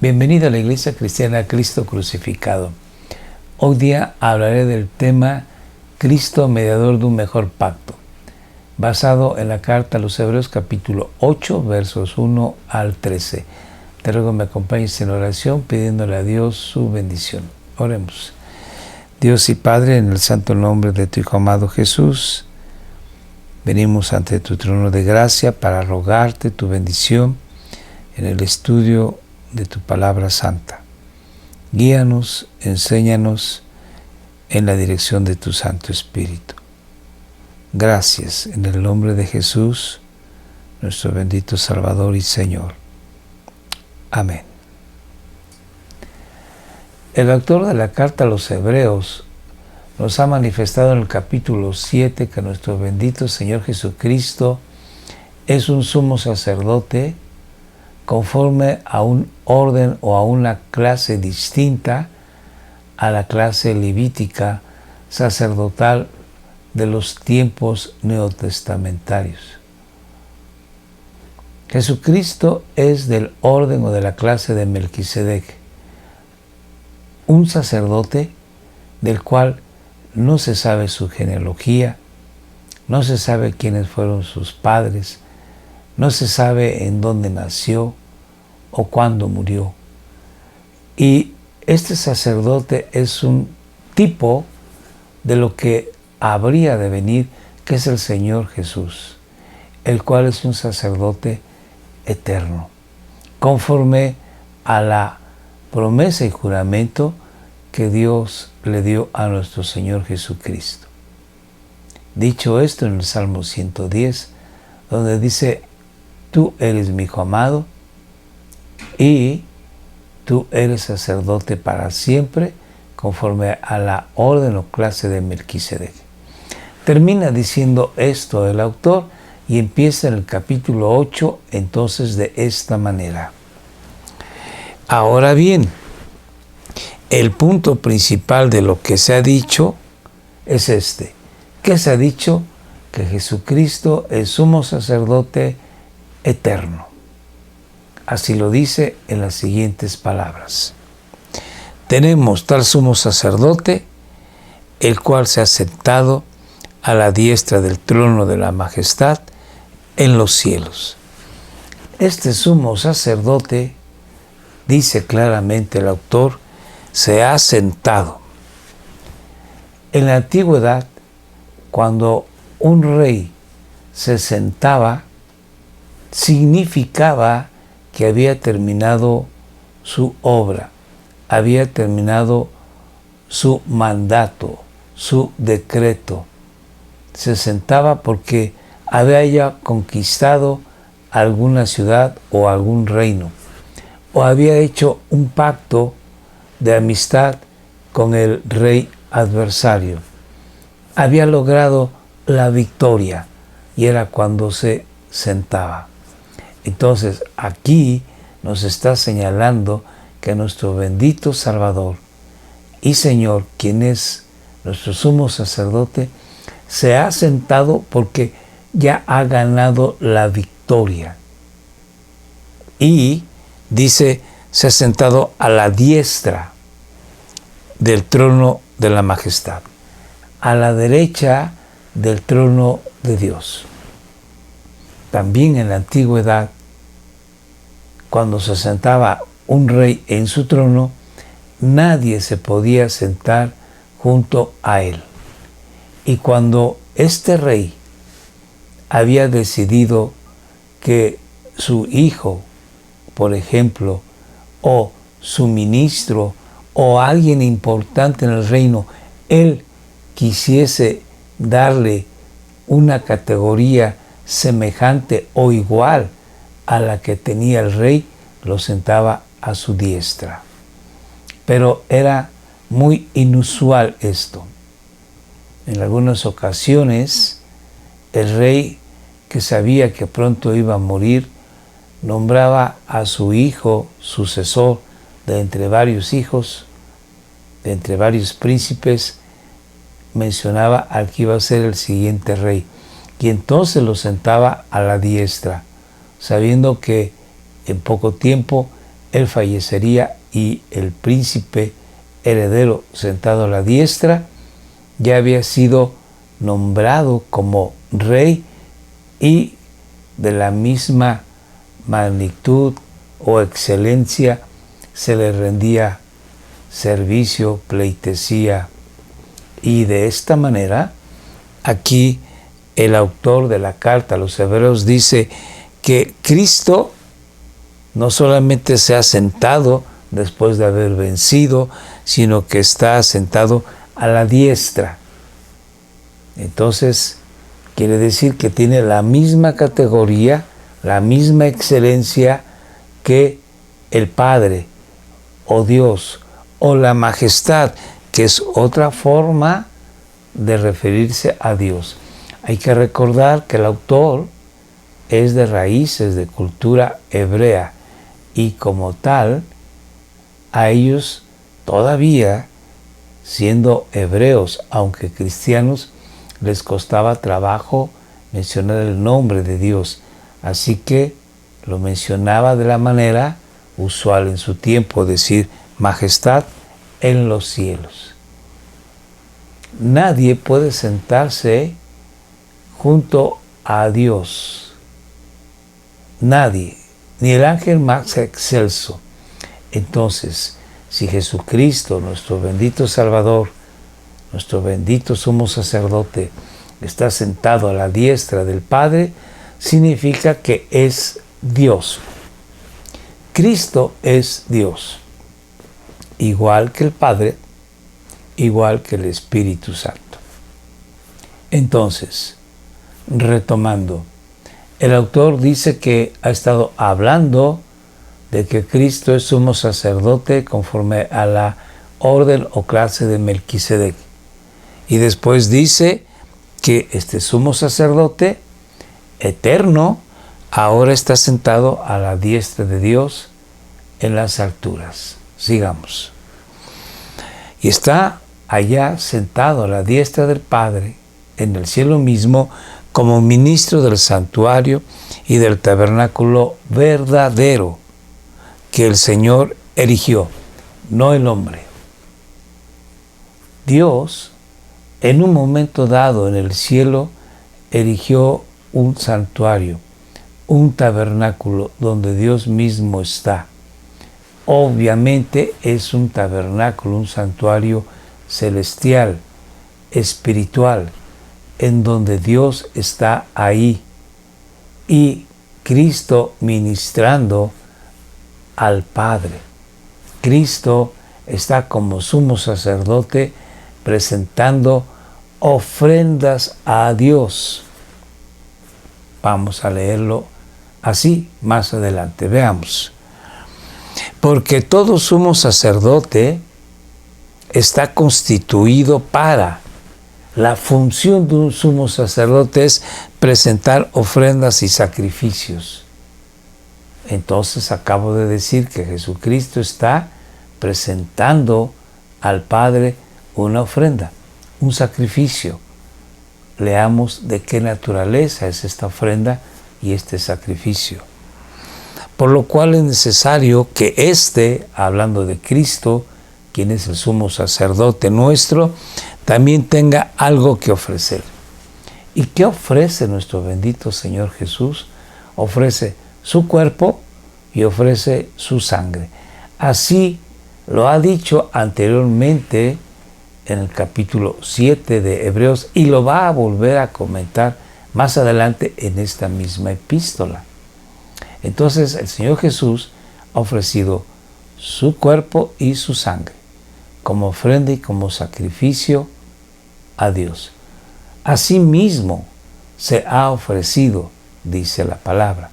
Bienvenido a la Iglesia Cristiana Cristo Crucificado. Hoy día hablaré del tema Cristo, mediador de un mejor pacto, basado en la carta a los Hebreos capítulo 8, versos 1 al 13. Te ruego me acompañes en oración pidiéndole a Dios su bendición. Oremos. Dios y Padre, en el santo nombre de tu Hijo amado Jesús, venimos ante tu trono de gracia para rogarte tu bendición en el estudio de tu palabra santa. Guíanos, enséñanos en la dirección de tu Santo Espíritu. Gracias en el nombre de Jesús, nuestro bendito Salvador y Señor. Amén. El autor de la carta a los Hebreos nos ha manifestado en el capítulo 7 que nuestro bendito Señor Jesucristo es un sumo sacerdote conforme a un orden o a una clase distinta a la clase levítica sacerdotal de los tiempos neotestamentarios. Jesucristo es del orden o de la clase de Melquisedec, un sacerdote del cual no se sabe su genealogía, no se sabe quiénes fueron sus padres, no se sabe en dónde nació o cuándo murió. Y este sacerdote es un tipo de lo que habría de venir, que es el Señor Jesús, el cual es un sacerdote eterno, conforme a la promesa y juramento que Dios le dio a nuestro Señor Jesucristo. Dicho esto en el Salmo 110, donde dice: tú eres mi Hijo amado y tú eres sacerdote para siempre, conforme a la orden o clase de Melquisedec. Termina diciendo esto el autor y empieza en el capítulo 8 entonces de esta manera. Ahora bien, el punto principal de lo que se ha dicho es este. ¿Qué se ha dicho? Que Jesucristo es sumo sacerdote eterno. Así lo dice en las siguientes palabras. Tenemos tal sumo sacerdote, el cual se ha sentado a la diestra del trono de la majestad en los cielos. Este sumo sacerdote, dice claramente el autor, se ha sentado. En la antigüedad, cuando un rey se sentaba, significaba que había terminado su obra, había terminado su mandato, su decreto. Se sentaba porque había ya conquistado alguna ciudad o algún reino, o había hecho un pacto de amistad con el rey adversario. Había logrado la victoria y era cuando se sentaba. Entonces aquí nos está señalando que nuestro bendito Salvador y Señor, quien es nuestro sumo sacerdote, se ha sentado porque ya ha ganado la victoria. Y dice, se ha sentado a la diestra del trono de la majestad, a la derecha del trono de Dios. También en la antigüedad, cuando se sentaba un rey en su trono, nadie se podía sentar junto a él. Y cuando este rey había decidido que su hijo, por ejemplo, o su ministro, o alguien importante en el reino, él quisiese darle una categoría semejante o igual a la que tenía el rey, lo sentaba a su diestra. Pero era muy inusual esto. En algunas ocasiones, el rey, que sabía que pronto iba a morir, nombraba a su hijo sucesor de entre varios hijos, de entre varios príncipes, mencionaba al que iba a ser el siguiente rey, y entonces lo sentaba a la diestra, sabiendo que en poco tiempo él fallecería y el príncipe heredero sentado a la diestra ya había sido nombrado como rey y de la misma magnitud o excelencia se le rendía servicio, pleitesía. Y de esta manera, aquí el autor de la carta a los Hebreos dice que Cristo no solamente se ha sentado después de haber vencido, sino que está sentado a la diestra. Entonces, quiere decir que tiene la misma categoría, la misma excelencia que el Padre, o Dios, o la majestad, que es otra forma de referirse a Dios. Hay que recordar que el autor es de raíces de cultura hebrea y como tal, a ellos todavía, siendo hebreos, aunque cristianos, les costaba trabajo mencionar el nombre de Dios. Así que lo mencionaba de la manera usual en su tiempo, decir majestad en los cielos. Nadie puede sentarse junto a Dios. Nadie, ni el ángel más excelso. Entonces, si Jesucristo, nuestro bendito Salvador, nuestro bendito sumo sacerdote, está sentado a la diestra del Padre, significa que es Dios. Cristo es Dios, igual que el Padre, igual que el Espíritu Santo. Entonces, retomando, el autor dice que ha estado hablando de que Cristo es sumo sacerdote conforme a la orden o clase de Melquisedec. Y después dice que este sumo sacerdote eterno ahora está sentado a la diestra de Dios en las alturas. Sigamos. Y está allá sentado a la diestra del Padre en el cielo mismo como ministro del santuario y del tabernáculo verdadero que el Señor erigió, no el hombre. Dios, en un momento dado en el cielo, erigió un santuario, un tabernáculo donde Dios mismo está. Obviamente es un tabernáculo, un santuario celestial, espiritual, en donde Dios está ahí y Cristo ministrando al Padre. Cristo está como sumo sacerdote presentando ofrendas a Dios. Vamos a leerlo así más adelante. Veamos. Porque todo sumo sacerdote está constituido para. La función de un sumo sacerdote es presentar ofrendas y sacrificios. Entonces acabo de decir que Jesucristo está presentando al Padre una ofrenda, un sacrificio. Leamos de qué naturaleza es esta ofrenda y este sacrificio. Por lo cual es necesario que hablando de Cristo, quien es el sumo sacerdote nuestro, también tenga algo que ofrecer. ¿Y qué ofrece nuestro bendito Señor Jesús? Ofrece su cuerpo y ofrece su sangre. Así lo ha dicho anteriormente en el capítulo 7 de Hebreos y lo va a volver a comentar más adelante en esta misma epístola. Entonces el Señor Jesús ha ofrecido su cuerpo y su sangre como ofrenda y como sacrificio a Dios. Asimismo se ha ofrecido, dice la palabra.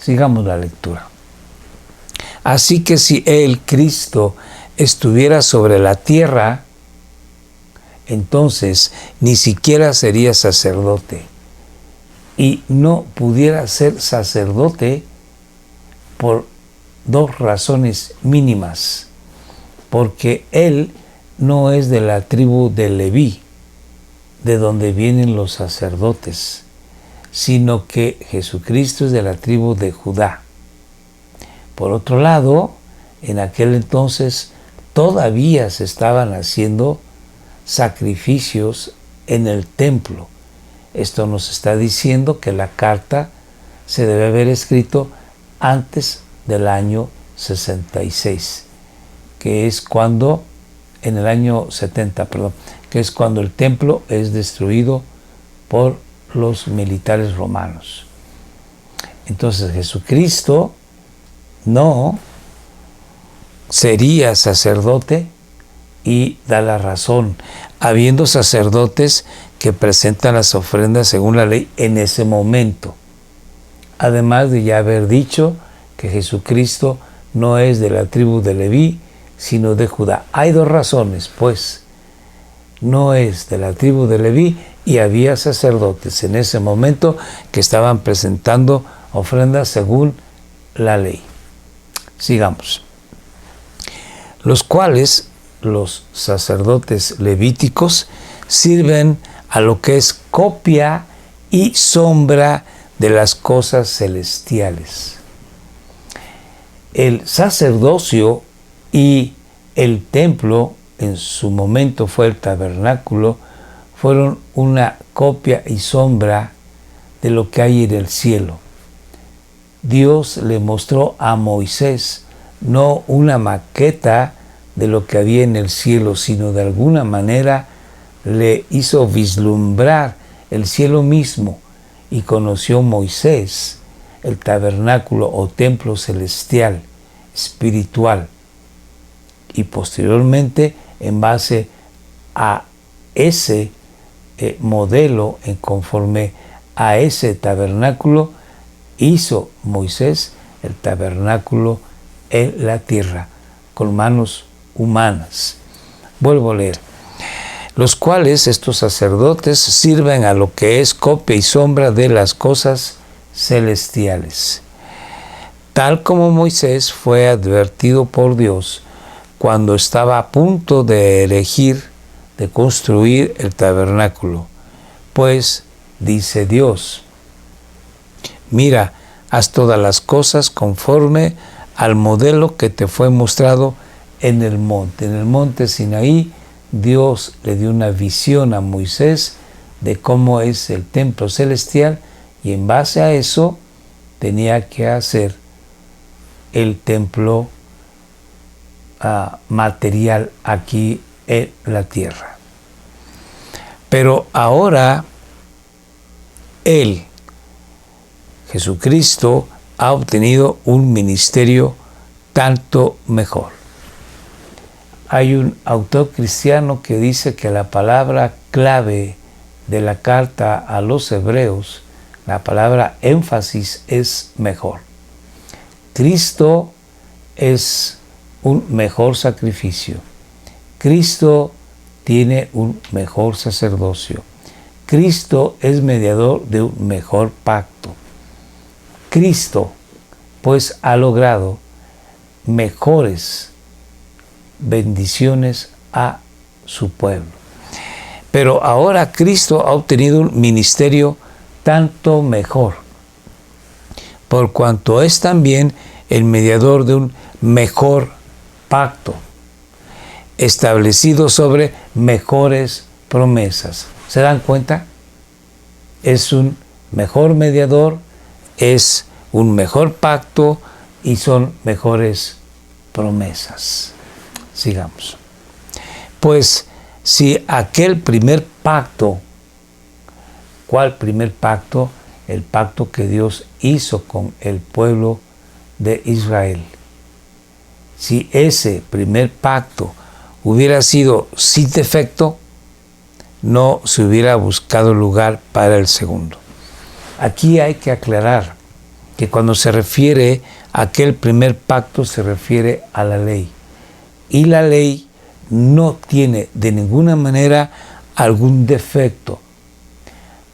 Sigamos la lectura. Así que si el Cristo estuviera sobre la tierra, entonces ni siquiera sería sacerdote. Y no pudiera ser sacerdote por dos razones mínimas. Porque él no es de la tribu de Leví, de donde vienen los sacerdotes, sino que Jesucristo es de la tribu de Judá. Por otro lado, en aquel entonces todavía se estaban haciendo sacrificios en el templo. Esto nos está diciendo que la carta se debe haber escrito antes del año 66, que es cuando, en el año 70, perdón, que es cuando el templo es destruido por los militares romanos. Entonces Jesucristo no sería sacerdote, y da la razón, habiendo sacerdotes que presentan las ofrendas según la ley en ese momento. Además de ya haber dicho que Jesucristo no es de la tribu de Leví, sino de Judá. Hay dos razones, pues. No es de la tribu de Leví y había sacerdotes en ese momento que estaban presentando ofrendas según la ley. Sigamos. Los cuales, los sacerdotes levíticos, sirven a lo que es copia y sombra de las cosas celestiales. El sacerdocio y el templo, en su momento fue el tabernáculo, fueron una copia y sombra de lo que hay en el cielo. Dios le mostró a Moisés no una maqueta de lo que había en el cielo, sino de alguna manera le hizo vislumbrar el cielo mismo, y conoció Moisés el tabernáculo o templo celestial, espiritual. Y posteriormente, en base a ese modelo, en conforme a ese tabernáculo, hizo Moisés el tabernáculo en la tierra, con manos humanas. Vuelvo a leer. Los cuales, estos sacerdotes, sirven a lo que es copia y sombra de las cosas celestiales. Tal como Moisés fue advertido por Dios cuando estaba a punto de erigir, de construir el tabernáculo. Pues, dice Dios, mira, haz todas las cosas conforme al modelo que te fue mostrado en el monte. En el monte Sinaí, Dios le dio una visión a Moisés de cómo es el templo celestial, y en base a eso tenía que hacer el templo material aquí en la tierra. Pero ahora Él, Jesucristo, ha obtenido un ministerio tanto mejor. Hay un autor cristiano que dice que la palabra clave de la carta a los hebreos, la palabra énfasis, es mejor. Cristo es un mejor sacrificio. Cristo tiene un mejor sacerdocio. Cristo es mediador de un mejor pacto. Cristo, pues, ha logrado mejores bendiciones a su pueblo. Pero ahora Cristo ha obtenido un ministerio tanto mejor, por cuanto es también el mediador de un mejor pacto, establecido sobre mejores promesas. ¿Se dan cuenta? Es un mejor mediador, es un mejor pacto y son mejores promesas. Sigamos. Pues si aquel primer pacto, ¿cuál primer pacto? El pacto que Dios hizo con el pueblo de Israel. Si ese primer pacto hubiera sido sin defecto, no se hubiera buscado lugar para el segundo. Aquí hay que aclarar que cuando se refiere a aquel primer pacto, se refiere a la ley. Y la ley no tiene de ninguna manera algún defecto.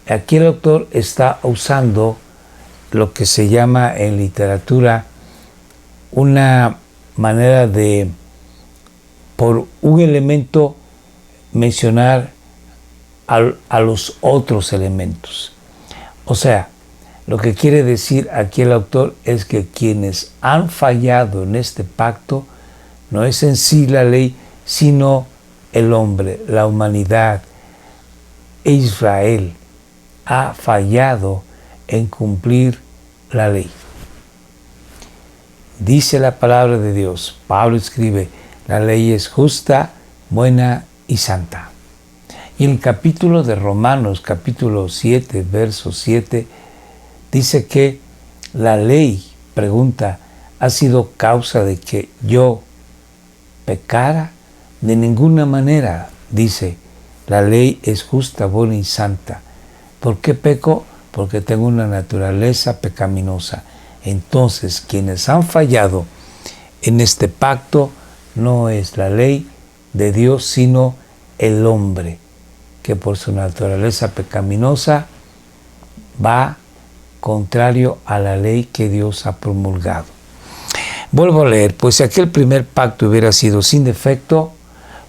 Aquí el autor está usando lo que se llama en literatura una manera de, por un elemento, mencionar a los otros elementos. O sea, Lo que quiere decir aquí el autor es que quienes han fallado en este pacto no es en sí la ley, sino el hombre, la humanidad. Israel ha fallado en cumplir la ley. Dice la palabra de Dios, Pablo escribe, la ley es justa, buena y santa. Y en el capítulo de Romanos, capítulo 7, verso 7, dice que la ley, pregunta, ¿ha sido causa de que yo pecara? De ninguna manera, dice, la ley es justa, buena y santa. ¿Por qué peco? Porque tengo una naturaleza pecaminosa. Entonces, quienes han fallado en este pacto no es la ley de Dios, sino el hombre, que por su naturaleza pecaminosa va contrario a la ley que Dios ha promulgado. Vuelvo a leer, pues si aquel primer pacto hubiera sido sin defecto,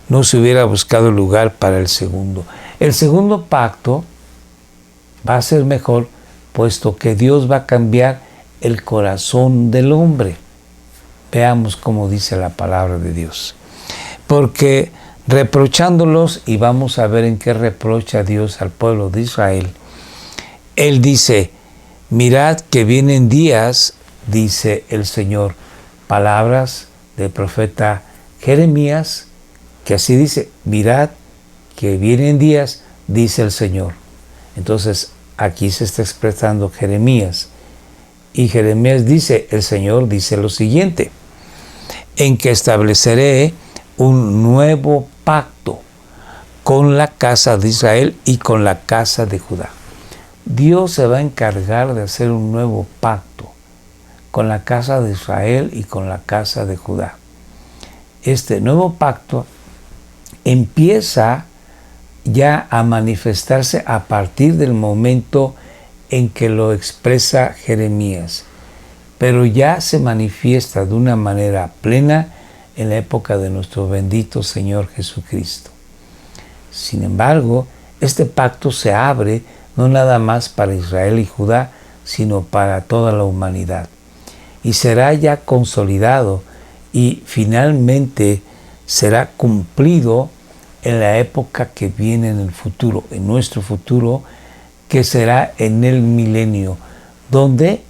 no se hubiera buscado lugar para el segundo. El segundo pacto va a ser mejor, puesto que Dios va a cambiar el corazón del hombre. Veamos cómo dice la palabra de Dios. Porque reprochándolos, y vamos a ver en qué reprocha Dios al pueblo de Israel, Él dice, mirad que vienen días, dice el Señor, palabras del profeta Jeremías, que así dice, mirad que vienen días, dice el Señor. Entonces, aquí se está expresando Jeremías. Y Jeremías dice, el Señor dice lo siguiente, en que estableceré un nuevo pacto con la casa de Israel y con la casa de Judá. Dios se va a encargar de hacer un nuevo pacto con la casa de Israel y con la casa de Judá. Este nuevo pacto empieza ya a manifestarse a partir del momento en que lo expresa Jeremías, pero ya se manifiesta de una manera plena en la época de nuestro bendito Señor Jesucristo. Sin embargo, este pacto se abre no nada más para Israel y Judá, sino para toda la humanidad. Y será ya consolidado y finalmente será cumplido en la época que viene en el futuro, en nuestro futuro, que será en el milenio, donde,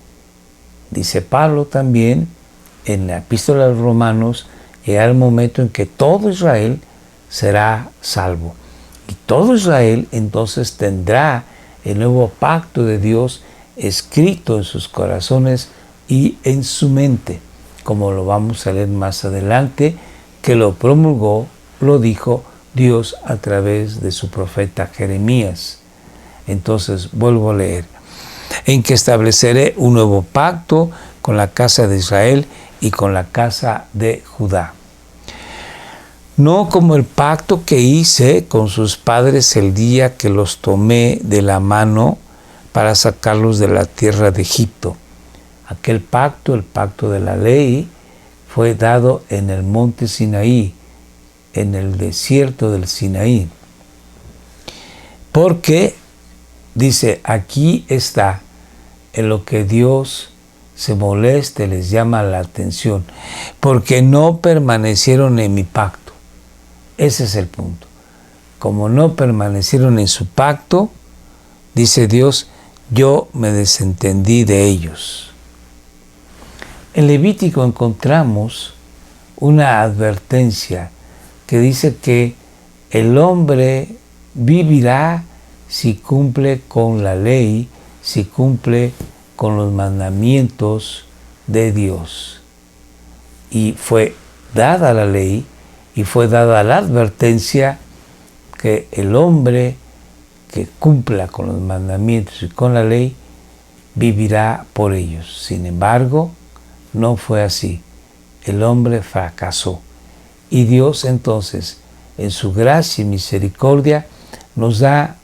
dice Pablo también, en la epístola de los Romanos, llegará el momento en que todo Israel será salvo. Y todo Israel entonces tendrá el nuevo pacto de Dios escrito en sus corazones y en su mente, como lo vamos a leer más adelante, que lo promulgó, lo dijo Dios a través de su profeta Jeremías. Entonces, vuelvo a leer, en que estableceré un nuevo pacto con la casa de Israel y con la casa de Judá. No como el pacto que hice con sus padres el día que los tomé de la mano para sacarlos de la tierra de Egipto. Aquel pacto, el pacto de la ley, fue dado en el monte Sinaí, en el desierto del Sinaí. Porque, dice, aquí está en lo que Dios se moleste, les llama la atención, porque no permanecieron en mi pacto. Ese es el punto. Como no permanecieron en su pacto, dice Dios, yo me desentendí de ellos. En Levítico encontramos una advertencia que dice que el hombre vivirá si cumple con la ley, si cumple con los mandamientos de Dios. Y fue dada la ley y fue dada la advertencia que el hombre que cumpla con los mandamientos y con la ley vivirá por ellos. Sin embargo, no fue así. El hombre fracasó. Y Dios entonces, en su gracia y misericordia, nos da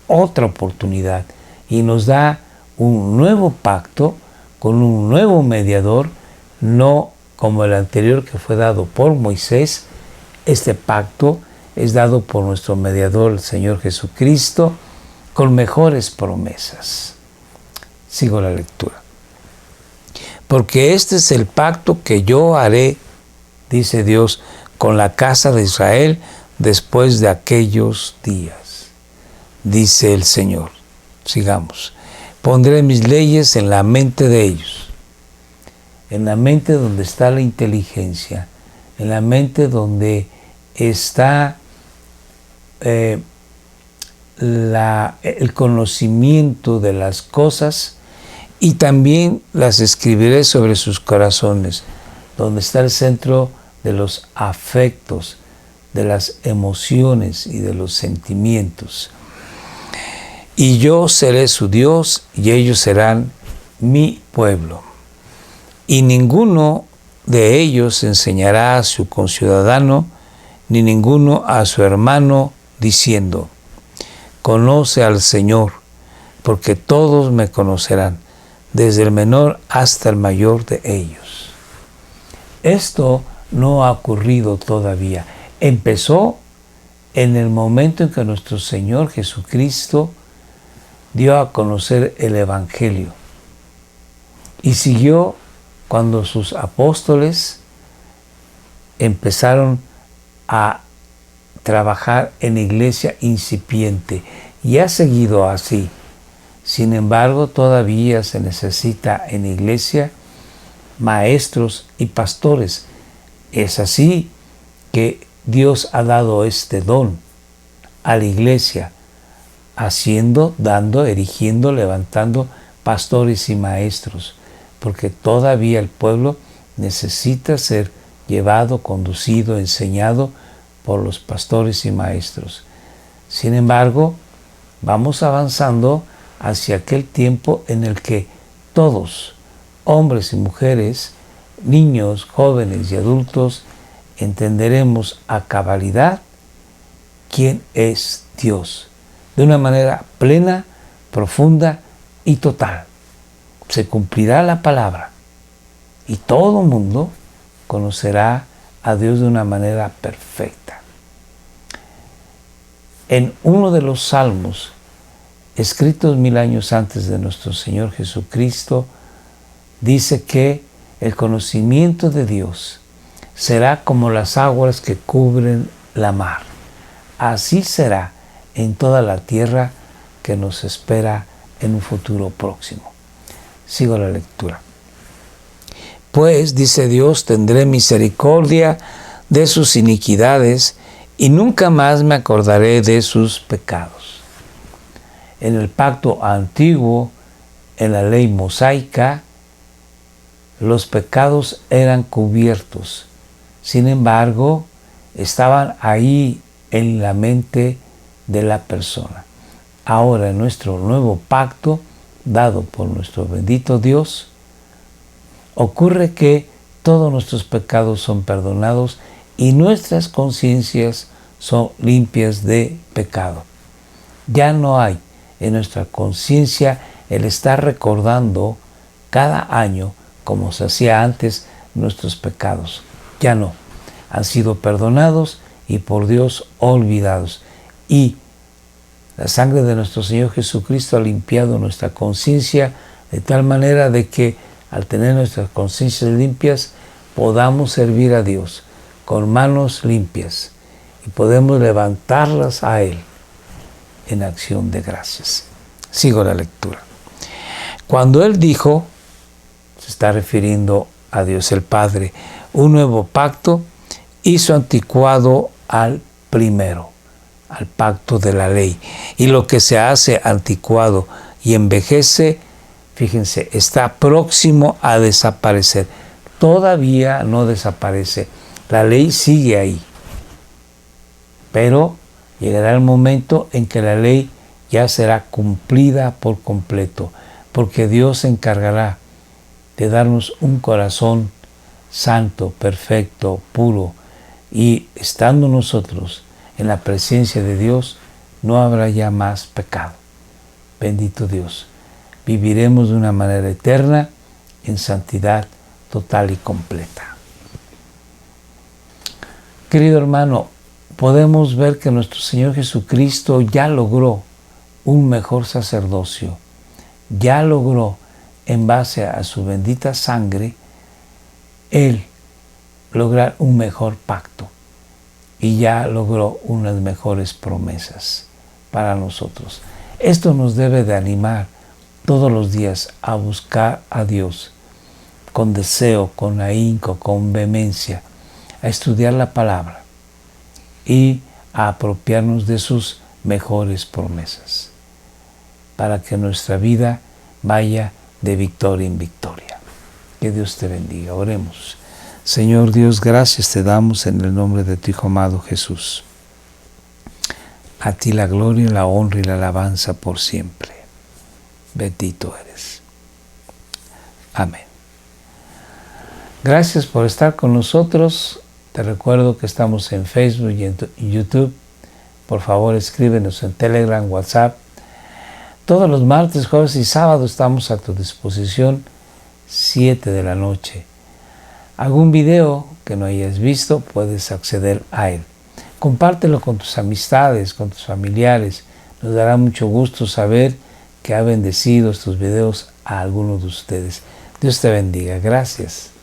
otra oportunidad y nos da un nuevo pacto con un nuevo mediador, no como el anterior que fue dado por Moisés. Este pacto es dado por nuestro mediador, el Señor Jesucristo, con mejores promesas. Sigo la lectura. Porque este es el pacto que yo haré, dice Dios, con la casa de Israel después de aquellos días, dice el Señor. Sigamos. Pondré mis leyes en la mente de ellos, en la mente donde está la inteligencia, en la mente donde está el conocimiento de las cosas, y también las escribiré sobre sus corazones, donde está el centro de los afectos, de las emociones y de los sentimientos. Y yo seré su Dios y ellos serán mi pueblo. Y ninguno de ellos enseñará a su conciudadano, ni ninguno a su hermano, diciendo: conoce al Señor, porque todos me conocerán, desde el menor hasta el mayor de ellos. Esto no ha ocurrido todavía. Empezó en el momento en que nuestro Señor Jesucristo dio a conocer el Evangelio. Y siguió cuando sus apóstoles empezaron a trabajar en iglesia incipiente. Y ha seguido así. Sin embargo, todavía se necesita en iglesia maestros y pastores. Es así que Dios ha dado este don a la iglesia, haciendo, dando, erigiendo, levantando pastores y maestros, porque todavía el pueblo necesita ser llevado, conducido, enseñado por los pastores y maestros. Sin embargo, vamos avanzando hacia aquel tiempo en el que todos, hombres y mujeres, niños, jóvenes y adultos, entenderemos a cabalidad quién es Dios, de una manera plena, profunda y total. Se cumplirá la palabra y todo el mundo conocerá a Dios de una manera perfecta. En uno de los salmos, escritos 1000 años antes de nuestro Señor Jesucristo, dice que el conocimiento de Dios será como las aguas que cubren la mar. Así será en toda la tierra que nos espera en un futuro próximo. Sigo la lectura. Pues, dice Dios, tendré misericordia de sus iniquidades y nunca más me acordaré de sus pecados. En el pacto antiguo, en la ley mosaica, los pecados eran cubiertos. Sin embargo, estaban ahí en la mente de la persona. Ahora, en nuestro nuevo pacto, dado por nuestro bendito Dios, ocurre que todos nuestros pecados son perdonados y nuestras conciencias son limpias de pecado. Ya no hay en nuestra conciencia el estar recordando cada año, como se hacía antes, nuestros pecados. Ya no. Han sido perdonados y por Dios olvidados. Y la sangre de nuestro Señor Jesucristo ha limpiado nuestra conciencia de tal manera de que al tener nuestras conciencias limpias podamos servir a Dios con manos limpias y podemos levantarlas a Él en acción de gracias. Sigo la lectura. Cuando Él dijo, se está refiriendo a Dios el Padre, un nuevo pacto, hizo anticuado al primero, al pacto de la ley. Y lo que se hace anticuado y envejece, fíjense, está próximo a desaparecer. Todavía no desaparece. La ley sigue ahí. Pero llegará el momento en que la ley ya será cumplida por completo, porque Dios se encargará de darnos un corazón santo, perfecto, puro, y estando nosotros en la presencia de Dios, no habrá ya más pecado. Bendito Dios. Viviremos de una manera eterna en santidad total y completa. Querido hermano, podemos ver que nuestro Señor Jesucristo ya logró un mejor sacerdocio, ya logró en base a su bendita sangre, Él lograr un mejor pacto y ya logró unas mejores promesas para nosotros. Esto nos debe de animar todos los días a buscar a Dios con deseo, con ahínco, con vehemencia, a estudiar la palabra y a apropiarnos de sus mejores promesas para que nuestra vida vaya de victoria en victoria. Que Dios te bendiga. Oremos. Señor Dios, gracias te damos en el nombre de tu Hijo amado Jesús. A ti la gloria, la honra y la alabanza por siempre. Bendito eres. Amén. Gracias por estar con nosotros. Te recuerdo que estamos en Facebook y en YouTube. Por favor, escríbenos en Telegram, WhatsApp. Todos los martes, jueves y sábados estamos a tu disposición, 7 de la noche. Algún video que no hayas visto, puedes acceder a él. Compártelo con tus amistades, con tus familiares. Nos dará mucho gusto saber que ha bendecido estos videos a algunos de ustedes. Dios te bendiga. Gracias.